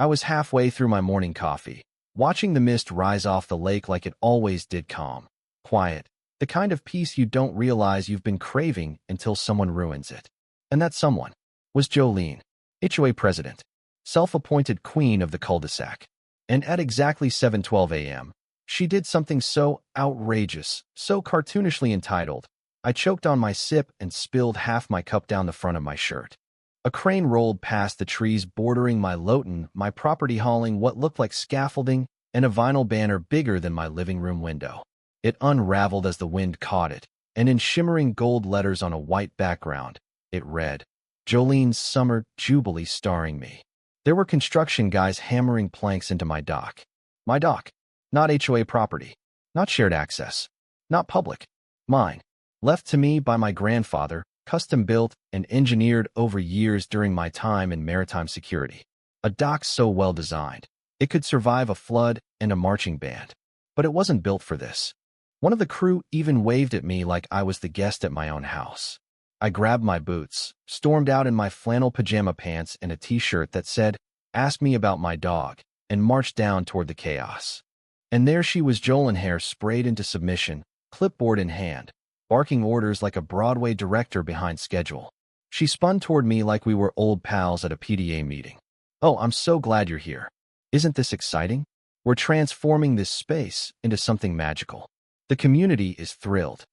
I was halfway through my morning coffee, watching the mist rise off the lake like it always did, calm, quiet, the kind of peace you don't realize you've been craving until someone ruins it. And that someone was Jolene, HOA president, self-appointed queen of the cul-de-sac. And at exactly 7:12 a.m., she did something so outrageous, so cartoonishly entitled, I choked on my sip and spilled half my cup down the front of my shirt. A crane rolled past the trees bordering my loten, my property hauling what looked like scaffolding and a vinyl banner bigger than my living room window. It unraveled as the wind caught it, and in shimmering gold letters on a white background, it read, Jolene's Summer Jubilee starring me. There were construction guys hammering planks into my dock. My dock. Not HOA property. Not shared access. Not public. Mine. Left to me by my grandfather, custom-built and engineered over years during my time in maritime security. A dock so well-designed, it could survive a flood and a marching band. But it wasn't built for this. One of the crew even waved at me like I was the guest at my own house. I grabbed my boots, stormed out in my flannel pajama pants and a t-shirt that said, Ask me about my dog, and marched down toward the chaos. And there she was, Jolene, hair sprayed into submission, clipboard in hand, barking orders like a Broadway director behind schedule. She spun toward me like we were old pals at a PDA meeting. Oh, I'm so glad you're here. Isn't this exciting? We're transforming this space into something magical. The community is thrilled.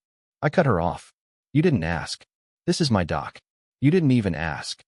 I cut her off. You didn't ask. This is my dock. You didn't even ask.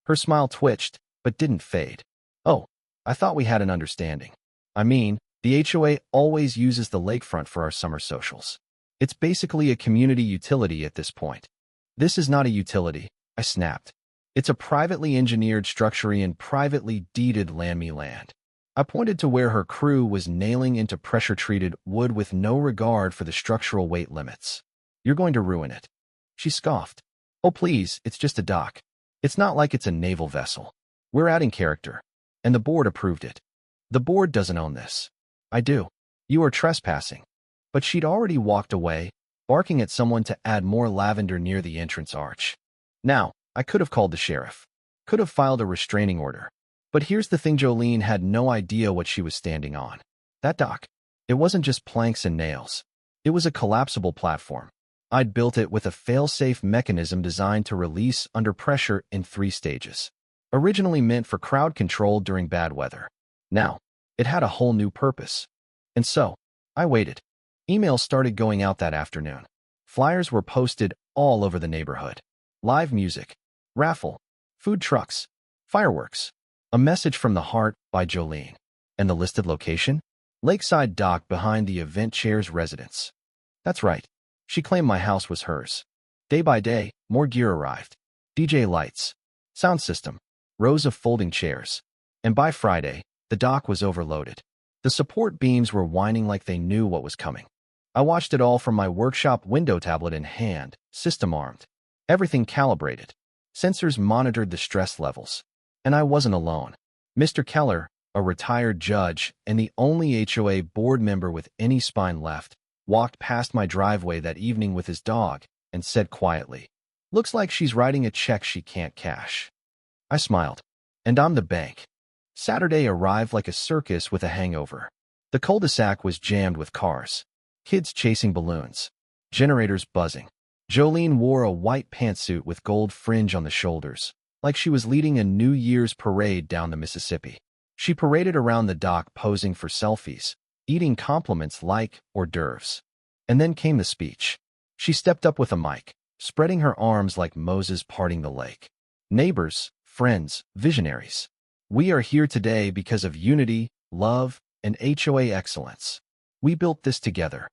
Her smile twitched, but didn't fade. Oh, I thought we had an understanding. I mean, the HOA always uses the lakefront for our summer socials. It's basically a community utility at this point. This is not a utility, I snapped. It's a privately engineered structure in privately deeded land. I pointed to where her crew was nailing into pressure-treated wood with no regard for the structural weight limits. You're going to ruin it. She scoffed. Oh please, it's just a dock. It's not like it's a naval vessel. We're adding character. And the board approved it. The board doesn't own this. I do. You are trespassing. But she'd already walked away, barking at someone to add more lavender near the entrance arch. Now, I could have called the sheriff. Could have filed a restraining order. But here's the thing, Jolene had no idea what she was standing on. That dock. It wasn't just planks and nails. It was a collapsible platform. I'd built it with a fail-safe mechanism designed to release under pressure in 3 stages. Originally meant for crowd control during bad weather. Now, it had a whole new purpose. And so, I waited. Emails started going out that afternoon. Flyers were posted all over the neighborhood. Live music, raffle, food trucks, fireworks. A message from the heart by Jolene. And the listed location? Lakeside dock behind the event chair's residence. That's right. She claimed my house was hers. Day by day, more gear arrived. DJ lights, sound system, rows of folding chairs. And by Friday, the dock was overloaded. The support beams were whining like they knew what was coming. I watched it all from my workshop window, tablet in hand, system armed. Everything calibrated. Sensors monitored the stress levels. And I wasn't alone. Mr. Keller, a retired judge and the only HOA board member with any spine left, walked past my driveway that evening with his dog and said quietly, Looks like she's writing a check she can't cash. I smiled. And I'm the bank. Saturday arrived like a circus with a hangover. The cul-de-sac was jammed with cars. Kids chasing balloons. Generators buzzing. Jolene wore a white pantsuit with gold fringe on the shoulders, like she was leading a New Year's parade down the Mississippi. She paraded around the dock posing for selfies, eating compliments like hors d'oeuvres. And then came the speech. She stepped up with a mic, spreading her arms like Moses parting the lake. Neighbors, friends, visionaries. We are here today because of unity, love, and HOA excellence. We built this together.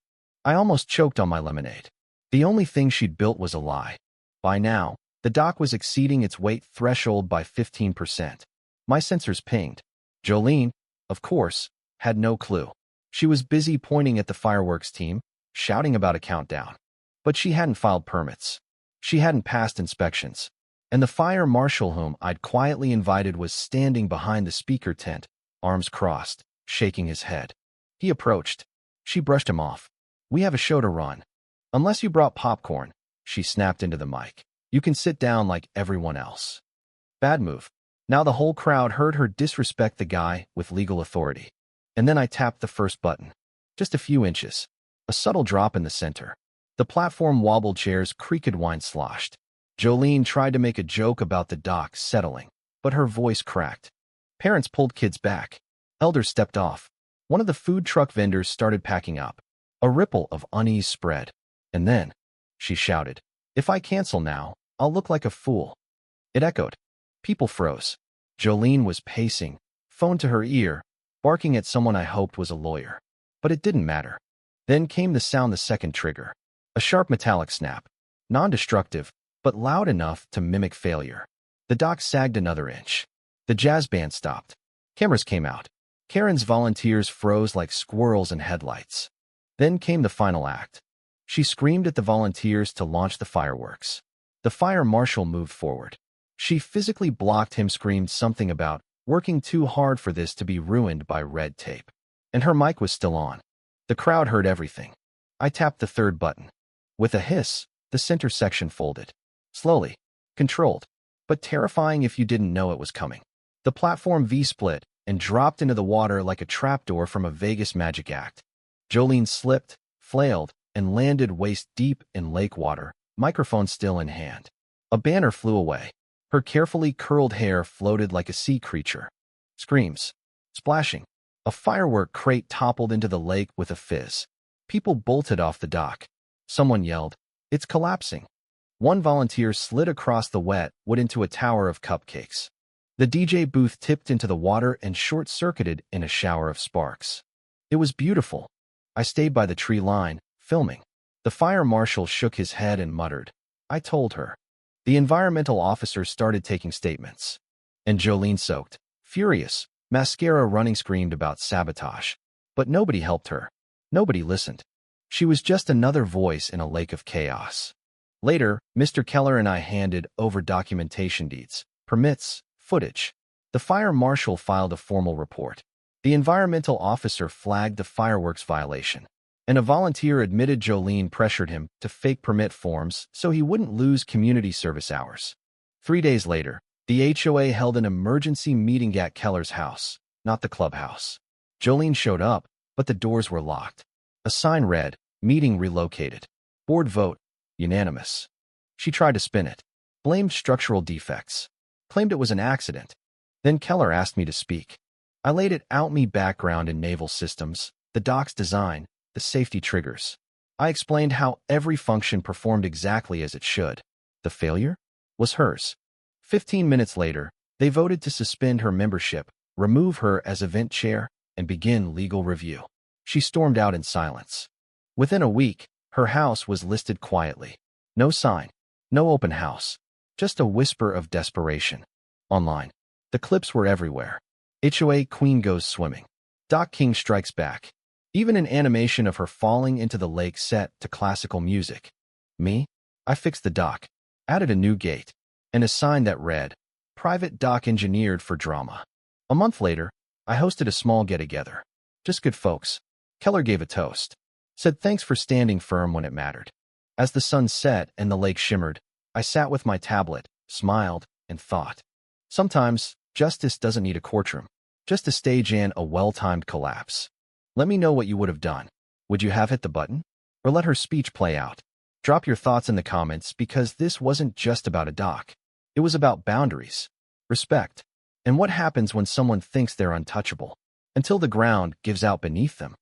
I almost choked on my lemonade. The only thing she'd built was a lie. By now, the dock was exceeding its weight threshold by 15%. My sensors pinged. Jolene, of course, had no clue. She was busy pointing at the fireworks team, shouting about a countdown. But she hadn't filed permits. She hadn't passed inspections. And the fire marshal whom I'd quietly invited was standing behind the speaker tent, arms crossed, shaking his head. He approached. She brushed him off. We have a show to run. Unless you brought popcorn, she snapped into the mic. You can sit down like everyone else. Bad move. Now the whole crowd heard her disrespect the guy with legal authority. And then I tapped the first button. Just a few inches. A subtle drop in the center. The platform wobbled, chairs creaked, wine sloshed. Jolene tried to make a joke about the dock settling, but her voice cracked. Parents pulled kids back. Elders stepped off. One of the food truck vendors started packing up. A ripple of unease spread. And then, she shouted, "If I cancel now, I'll look like a fool." It echoed. People froze. Jolene was pacing, phone to her ear, barking at someone I hoped was a lawyer. But it didn't matter. Then came the sound, the second trigger. A sharp metallic snap. Non-destructive, but loud enough to mimic failure. The dock sagged another inch. The jazz band stopped. Cameras came out. Karen's volunteers froze like squirrels in headlights. Then came the final act. She screamed at the volunteers to launch the fireworks. The fire marshal moved forward. She physically blocked him, screamed something about working too hard for this to be ruined by red tape. And her mic was still on. The crowd heard everything. I tapped the third button. With a hiss, the center section folded. Slowly, controlled, but terrifying if you didn't know it was coming. The platform V-split and dropped into the water like a trapdoor from a Vegas magic act. Jolene slipped, flailed, and landed waist-deep in lake water, microphone still in hand. A banner flew away. Her carefully curled hair floated like a sea creature. Screams. Splashing. A firework crate toppled into the lake with a fizz. People bolted off the dock. Someone yelled, "It's collapsing." One volunteer slid across the wet wood into a tower of cupcakes. The DJ booth tipped into the water and short-circuited in a shower of sparks. It was beautiful. I stayed by the tree line, filming. The fire marshal shook his head and muttered, "I told her." The environmental officer started taking statements. And Jolene soaked, furious, mascara running, screamed about sabotage. But nobody helped her. Nobody listened. She was just another voice in a lake of chaos. Later, Mr. Keller and I handed over documentation, deeds, permits, footage. The fire marshal filed a formal report. The environmental officer flagged the fireworks violation, and a volunteer admitted Jolene pressured him to fake permit forms so he wouldn't lose community service hours. 3 days later, the HOA held an emergency meeting at Keller's house, not the clubhouse. Jolene showed up, but the doors were locked. A sign read, "Meeting relocated. Board vote, unanimous." She tried to spin it, blamed structural defects, claimed it was an accident. Then Keller asked me to speak. I laid it out, me background in naval systems, the dock's design, the safety triggers. I explained how every function performed exactly as it should. The failure was hers. 15 minutes later, they voted to suspend her membership, remove her as event chair, and begin legal review. She stormed out in silence. Within a week, her house was listed quietly. No sign, no open house, just a whisper of desperation. Online, the clips were everywhere. HOA queen goes swimming. Dock king strikes back. Even an animation of her falling into the lake set to classical music. Me? I fixed the dock, added a new gate, and a sign that read, "Private dock engineered for drama." A month later, I hosted a small get-together. Just good folks. Keller gave a toast. Said thanks for standing firm when it mattered. As the sun set and the lake shimmered, I sat with my tablet, smiled, and thought. Sometimes, justice doesn't need a courtroom, just to stage in a well-timed collapse. Let me know what you would have done. Would you have hit the button? Or let her speech play out? Drop your thoughts in the comments, because this wasn't just about a dock. It was about boundaries, respect, and what happens when someone thinks they're untouchable, until the ground gives out beneath them.